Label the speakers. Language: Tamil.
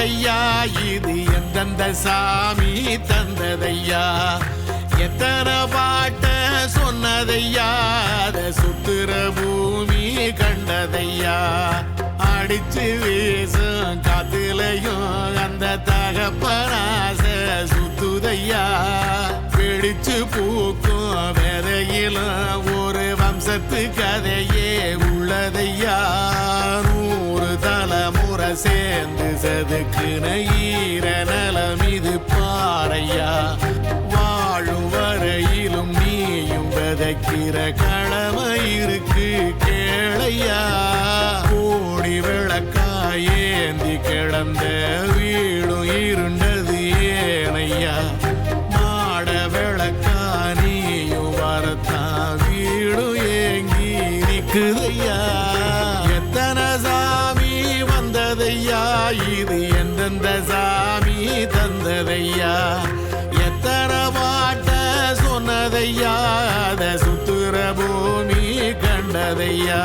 Speaker 1: வந்ததையா இது எந்தெந்த சாமி தந்ததையா எத்தனை பாட்ட சொன்னதையா அத சுத்துற பூமி கண்டதையா அடிச்சு வீசும் காத்துலையும் அந்த தகப்பனாச சுத்துதையா பிடிச்சு பூக்கும் விதையிலும் ஒரு வம்சத்து கதையே உள்ளதையா 100 தலைமுறை சேர்ந்து சதுக்குன ஈர நலம் இது பாறையா வாழும் வரையிலும் நீயும் விதைக்கிற கடமை இருக்கு கேளையா கோடி விளக்காயேந்தி கிடந்த வீடும் இருண்டது ஏனையா மாட விளக்கா நீயும் வரத்தான் வீடும் ஏங்கி நிக்குதையா எத்தனை சாமி வந்ததையா இது எந்தெந்த சாமி தந்ததையா எத்தனை பாட்ட சொன்னதையா அத சுத்துற பூமி கண்டதையா